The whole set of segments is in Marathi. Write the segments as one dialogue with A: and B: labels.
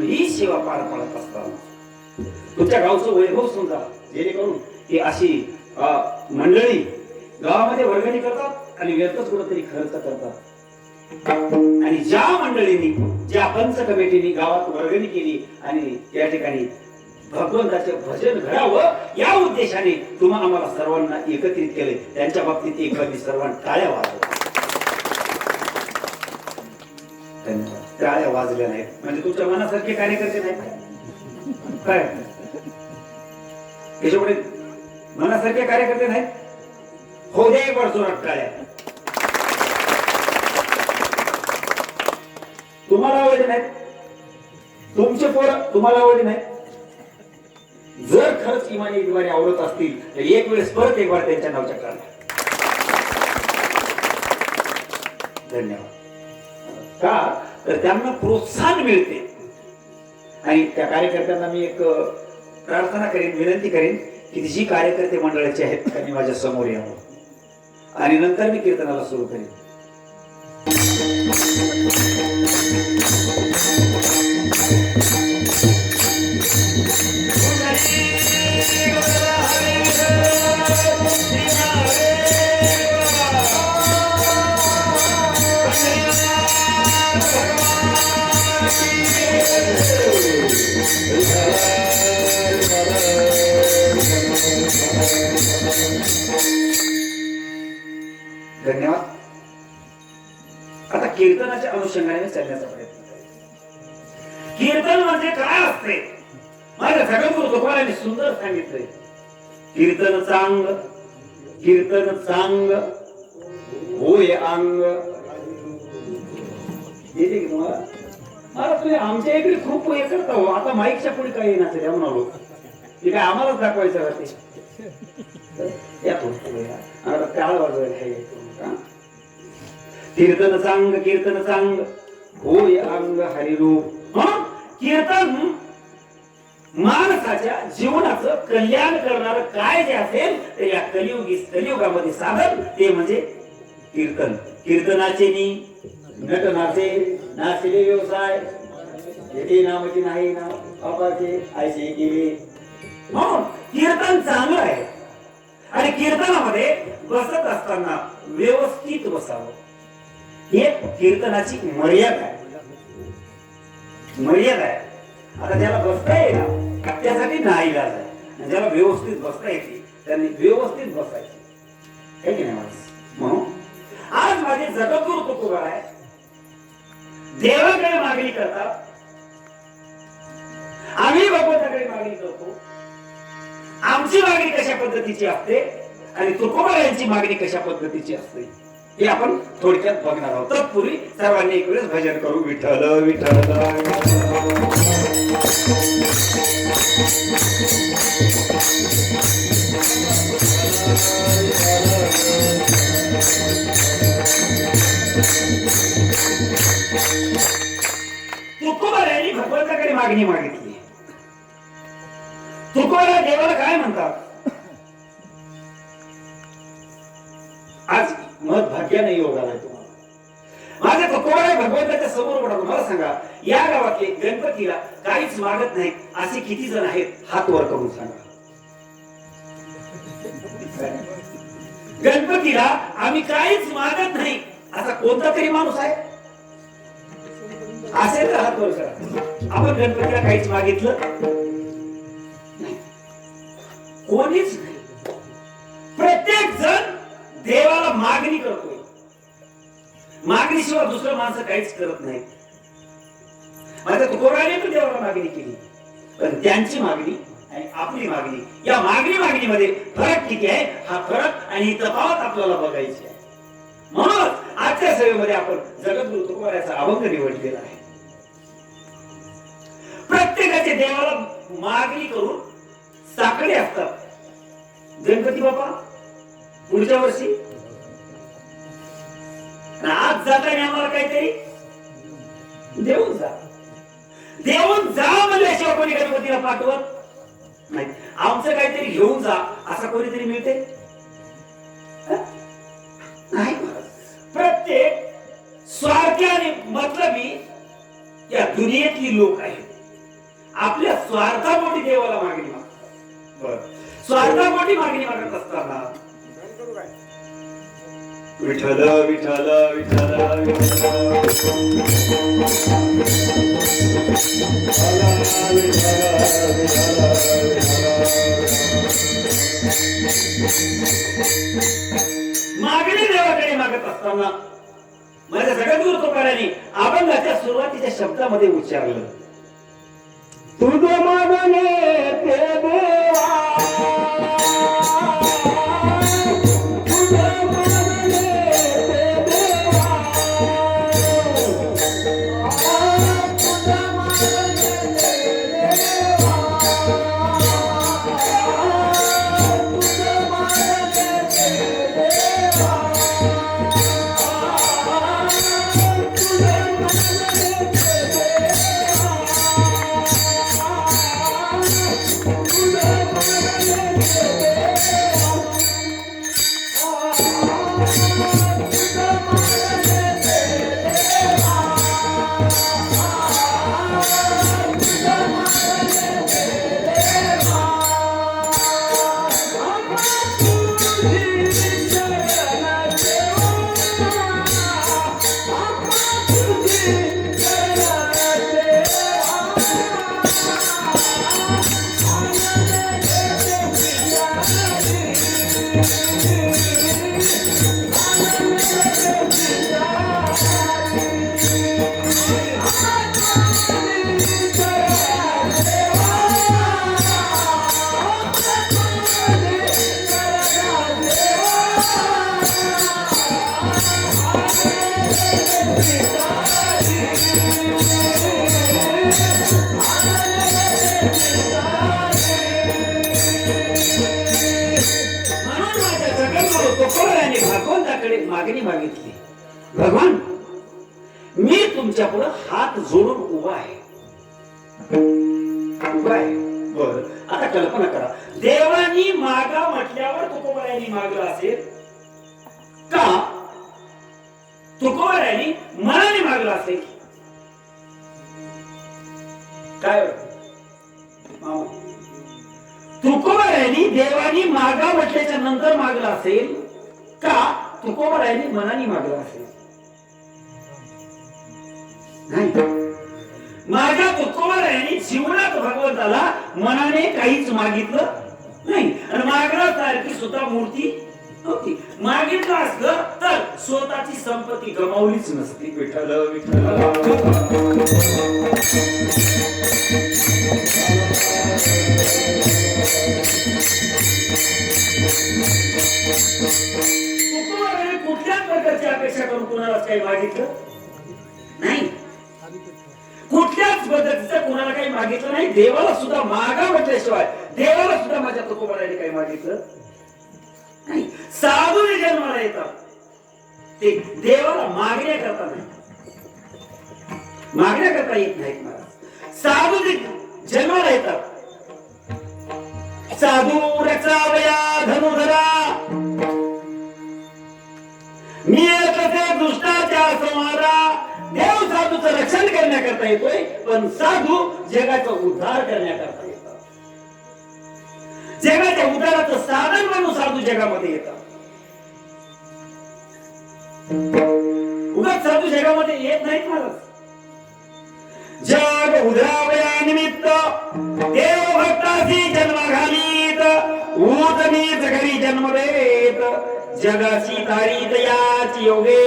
A: ही सेवा पार पडत असताना तुमच्या गावचं वैभव समजा, जेणेकरून ही अशी मंडळी गावामध्ये वर्गणी करतात आणि व्यर्थच कुठंतरी खर्च करतात. आणि ज्या मंडळींनी, ज्या पंच कमिटीने गावात वर्गणी केली आणि या ठिकाणी भगवंताचे भजन घडावं या उद्देशाने तुम्हा आम्हाला सर्वांना एकत्रित केले, त्यांच्या बाबतीत एक बाबी सर्वांना टाळ्या वाजवा. टाळ्या वाजल्या नाहीत म्हणजे तुमच्या मनासारखे कार्यकर्ते नाहीत काय? त्याच्यामुळे मनासारखे कार्यकर्ते नाहीत. हो द्या एक जोरात टाळ्या. तुम्हाला आवडले नाहीत, तुमचे पोरं तुम्हाला आवडले नाहीत. जर खरंच इमानी आवडत असतील तर एक वेळेस परत एक बार त्यांच्या नावच्या टाळ्या. धन्यवाद. का तर त्यांना प्रोत्साहन मिळते. आणि त्या कार्यकर्त्यांना मी एक प्रार्थना करेन, विनंती करेन की जी कार्यकर्ते मंडळाचे आहेत त्यांनी माझ्या समोर यावं आणि नंतर मी कीर्तनाला सुरू करेन. धन्यवाद. आता कीर्तनाच्या अनुषंगाने चालण्याचा प्रयत्न करेल. कीर्तन म्हणजे काय असते? माझ्या जगद्गुरु तुकोबारायांनी सुंदर सांगितलंय. कीर्तन चांग, कीर्तन चांग होय अंग. येते की तुम्हाला? मला तुम्ही आमच्या इकडे खूप हे करता हो. आता माईकच्या पुढे काही येणार द्या म्हणालो की काय आम्हालाच दाखवायचं राहते. या टाळ वाजवायला. कीर्तन चांग, कीर्तन चांग होय अंग हरिरूप. कीर्तन माणसाच्या जीवनाचं कल्याण करणार काय जे असेल तर या कलियुगामध्ये साधन ते म्हणजे कीर्तन. कीर्तनाचे नी नटनाचे नाचले व्यवसाय येथे नामाचे नाही नाव अपाचे आयचे केले. कीर्तन चांगलं आहे आणि कीर्तनामध्ये बसत असताना व्यवस्थित बसावं. हे कीर्तनाची मर्यादा आहे. मर्यादा आहे. आता ज्याला बसता येईल त्यासाठी नाईलाज आहे. ज्याला व्यवस्थित बसता येते त्यांनी व्यवस्थित बसायचे. हे की नाही? म्हणून आज माझे जगद्गुरु तुकोबार आहे. देवाकडे मागणी करतात, आम्ही भगवंताकडे मागणी करतो. आमची मागणी कशा पद्धतीची असते आणि तुकोबारायांची मागणी कशा पद्धतीची असते हे आपण थोडक्यात बघणार आहोत. तत्पूर्वी सर्वांनी एक वेळेस भजन करू. विठ्ठल विठ्ठल. तुकोबारायांनी भगवंताकडे मागणी मागितली. तुकोबारा देवाला काय म्हणतात? आज मत भाग्याने योग आलाय तुम्हाला. माझे तुकोबारा भगवंताच्या समोर पडा. तुम्हाला सांगा या गावातले गणपतीला काहीच मागत नाही असे किती जण आहेत? हात वर करून सांगा. गणपतीला आम्ही काहीच मागत नाही असा कोणता तरी माणूस आहे? असेल तर हात वर करा. आपण गणपतीला काहीच मागितलं नाही? कोणीच नाही. प्रत्येक जण देवाला मागणी करतोय. मागणीशिवाय दुसरं माणसं काहीच करत नाही. माझ्या तुकोबाराने पण देवाला मागणी केली, पण त्यांची मागणी आणि आपली मागणी या मागणीमध्ये फरक किती आहे हा फरक आणि तफावत आपल्याला बघायची आहे. म्हणून आजच्या सभेमध्ये आपण जगद्गुरु तुकोबाराचा अभंग निवडलेला आहे. प्रत्येकाचे देवाला मागणी करून साकडे असतात. गणपती बाप्पा पुढच्या वर्षी आज जाताना आम्हाला काहीतरी देऊन जा. देऊन जा म्हणल्याशिवाय कोणी गणपतीला पाठवत नाही. आमचं काहीतरी घेऊन जा असं कोणीतरी मिळते नाही. प्रत्येक स्वार्थी आणि मतलबी या दुनियेतली लोक आहेत आपल्या स्वार्थापोटी देवाला मागणी मागतात. बर, स्वार्थापोटी मागणी मागत असताना विठ्ठल विठ्ठल विठ्ठल मागणी देवाकडे मागत असताना माझ्या सगळ्यात तुकाराने अभंगाच्या सुरुवातीच्या शब्दामध्ये उच्चारलं, तुझ मागणे ते देवा, मागणी मागितली, भगवान मी तुमच्या पुढे हात जोडून उभा आहे. बर, आता कल्पना करा, देवानी मागा म्हटल्यावर तुकोबारायांनी मागलं असेल का तुकोबारायांनी मनाने मागलं असेल? काय तुकोबारायांनी देवानी मागा म्हटल्याच्या नंतर मागलं असेल का तुकोबारायांनी मनाने मागलं असेल? नाही, माझ्या तुकोबारायांनी जीवनात भगवंताला मनाने काहीच मागितलं नाही आणि मागण्यासारखी सुद्धा मूर्ती नव्हती. मागितलं असलं तर स्वतःची संपत्ती गमावलीच नसती. विठ्ठल विठ्ठल कुठल्याच प्रकारची अपेक्षा करून कोणालाच काही मागितलं नाही, कुठल्याच पद्धतीचं कोणाला काही मागितलं नाही. देवाला सुद्धा मागा म्हटल्याशिवाय देवाला सुद्धा माझ्या तुकोबारायांनी काही मागितलं नाही. साधू जे जन्माला येतात ते देवाला मागण्या करता नाही, मागण्या करता येत नाहीत. महाराज साधू जे जन्माला येतात, साधू रक्षावया धनुधरा मी ते दुष्टाचार संहारा. देव साधूचं रक्षण करण्याकरता येतोय, पण साधू जगाचा उद्धार करण्याकरता येतात. जगाच्या उद्धाराचं साधन म्हणून साधू जगामध्ये येतात. उगाच साधू जगामध्ये येत नाहीत. महाराज जग उधरावया निमित्त देव भक्तासी जन्म घालीत, ऊतनीच घरी जन्म देत, जगाची तारीत याची योगे.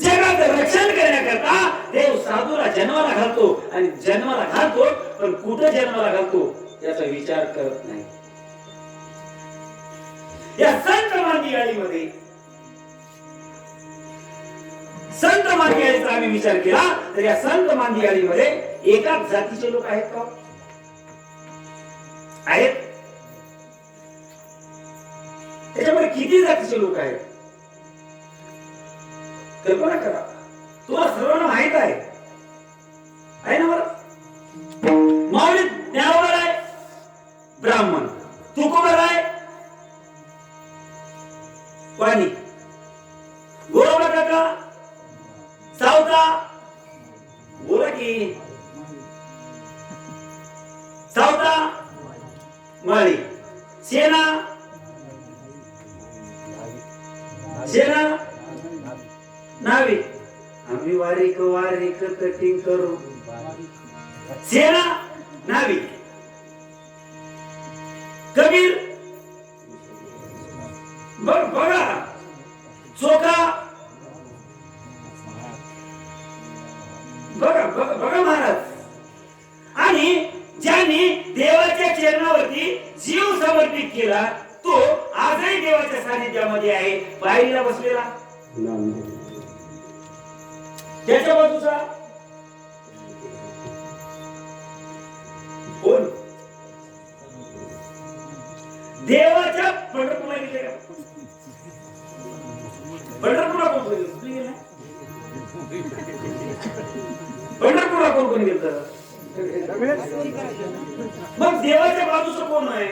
A: जगाचं रक्षण करण्याकरता देव साधूला जन्माला घालतो आणि जन्माला घालतो, पण कुठं जन्माला घालतो याचा विचार करत नाही. या संत मांदियाळीमध्ये संत मांदियाळीचा आम्ही विचार केला तर या संत मांदियाळीमध्ये एकाच जातीचे लोक आहेत का? आहेत. त्याच्यामध्ये किती जातीचे लोक आहेत कल्पना करा. तुम्हाला सर्वांना माहित आहे ना? मला माऊली ज्ञानोबा आहे ब्राह्मण, तुकोबा आहे वाणी, गोरोबा काका सावता पाठी, सावता माळी, सेना सेना नावी, आम्ही वारीक वारीक कटिंग करू, सेना नावी, कबीर बघा चोखा, बघा बघा बघा महाराज. आणि ज्यांनी देवाच्या चरणावरती जीव समर्पित केला तो आजही देवाच्या सानिध्यामध्ये आहे. पायरीला बसलेला त्याच्या बाजूचा कोण? देवाच्या पंढरपूरला गेले का? पंढरपूरला कोण गेलं? पंढरपूरला कोण कोण गेलं? मग देवाच्या बाजूचं कोण आहे?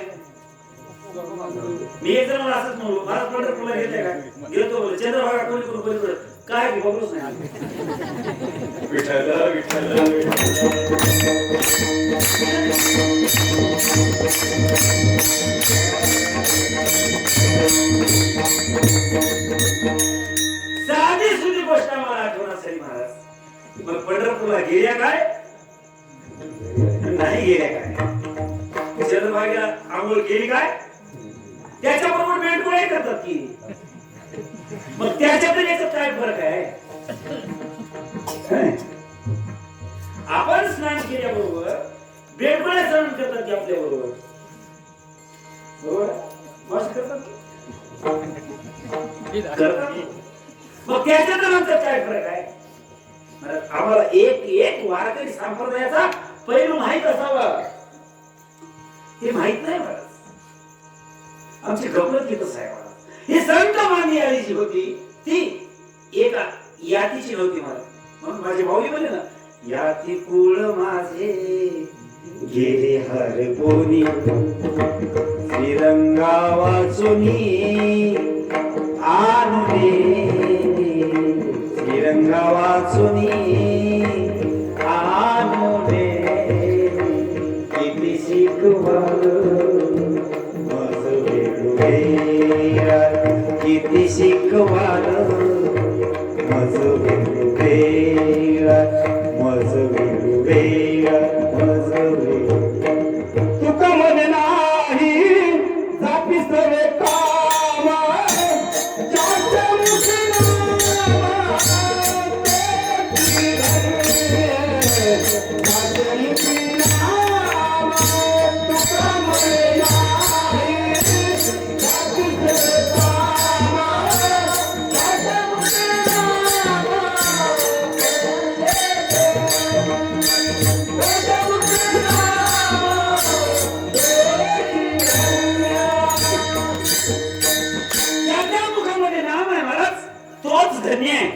A: मी एक जण मला असंच म्हणलो, मला पंढरपूरला गेले का? गेलो बोल चंद्रभागा कोणी कोण कोणी काय बघलोच नाही. विठ्ठल विठ्ठल साधी सुधी गोष्ट मला आठवण असेल महाराज. मग पंढरपूरला गेल्या काय नाही गेल्या काय? चंद्रभागेला आंघोळ केली काय? त्याच्याबरोबर बेंडगोळे करतात की. मग त्याच्यातून याच्यात काय फरक आहे? आपण स्नान केल्याबरोबर बेंडगोळे स्नान करतात की आपल्या बरोबर, बरोबर मस्त करतात. मग त्याच्यात नंतर काय फरक आहे? आम्हाला एक एक वारकरी संप्रदायाचा पैलू माहित असावा, हे माहित नाही मला. आमची गमत येतच आहे मला. ही संत मानी आली जी होती ती एक यातीची नव्हती मला. म्हणून माझे भाऊली म्हणे ना, याती कुळ माझे गेले हरपोनी, श्रीरंगा वाचुनी आनुने, श्रीरंगा वाचुनी आनुने, किती शिकवल मज वेळुवेळा, किती शिकवाल मज वेळुवेळा, मज वेळुवेळा, मज वेळुवेळा. तुका म्हणे नाही जापी सवे काम, ज्याच्या मुखी नाम ज्याच्या मुखी नाम, तुका म्हणे नाही जापी सवे काम, ज्याच्या मुखी नाम, ज्याच्या मुखी नाम, ज्याच्या मुखामध्ये नाम आहे महाराज तोच धन्य आहे.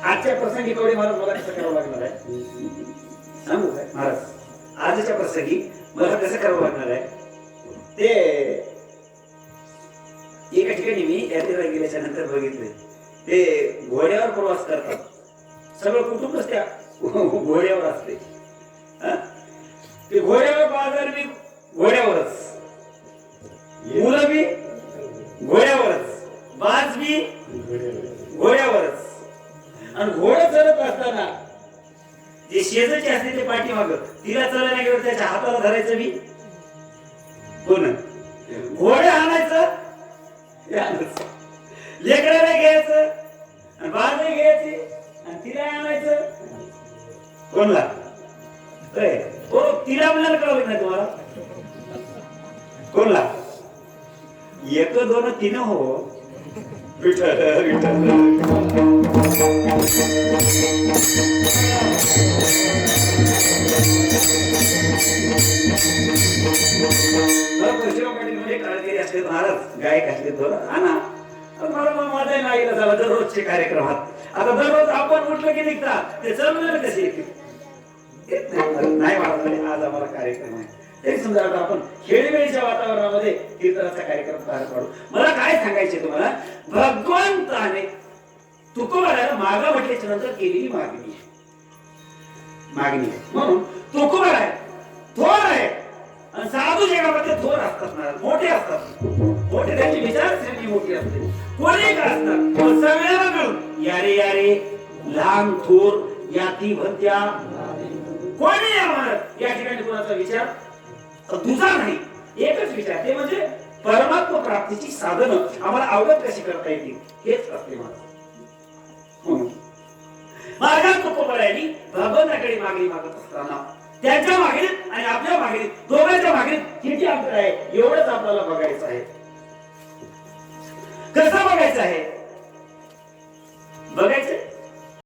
A: आजच्या प्रसंगी थोडे महाराज मला कसं करावं लागणार आहे सांगू काय महाराज? आजच्या प्रसंगी मला कसं करावं लागणार आहे ते एका ठिकाणी मी यात्रेला गेल्याच्या नंतर बघितले. ते घोड्यावर प्रवास करतात, सगळं कुटुंबच त्या घोड्यावर असते. ते घोड्यावर बाजार बी घोड्यावरच, मुलं बी घोड्यावरच, बाज बी घोड्यावरच. आणि घोडं चलत असताना जे शेजारची असते ते पाठीमाग तिला चलायला गेलं त्याच्या हाताला धरायचं बी कोण? घोडे आणायचं, लेकराला घ्यायचं आणि बाजही घ्यायची आणि तिला आणायचं कोणला? हो तिला म्हणायला कळलं नाही तुम्हाला कोणला? एक दोन तीन हो. विठ्ठल विठ्ठल काळगिरी असले महाराज गायक असले तर आणा. मला माझा नाही झाला दररोजचे कार्यक्रमात. आता दररोज आपण उठलं की निघता ते जमलं कसे येत नाही महाराज. आज आम्हाला कार्यक्रम आहे तरी समजा आता आपण खेळीमेळीच्या वातावरणामध्ये कीर्तनाचा कार्यक्रम पार पाडू. मला काय सांगायचे तुम्हाला, भगवंताने तुकोबाराला मागा म्हटल्याच्या नंतर केलेली मागणी आहे. म्हणून तुकोबार आहे, थोर आहे. आणि साधू जगामध्ये थोर असतात ना, मोठे असतात. मोठे त्यांची विचारश्रेणी मोठी असते. कोणी का असतात पण सगळ्यांना मिळून यारे यारे लहान थोर याती भत्या कोणी या म्हणत. या ठिकाणी कोणाचा विचार तुझा नाही, एकच विचार, ते म्हणजे परमात्मा प्राप्तीची साधनं आम्हाला अवगत कशी करता येतील हेच असते माझं. मार्गात तुकोबारायांनी भगवंताकडे मागणी मागत असताना त्यांच्या मागणीत आणि आपल्या मागणीत, दोघांच्या मागणीत किती अंतर आहे एवढंच आपल्याला बघायचं आहे. कसं बघायचं आहे? बघायचं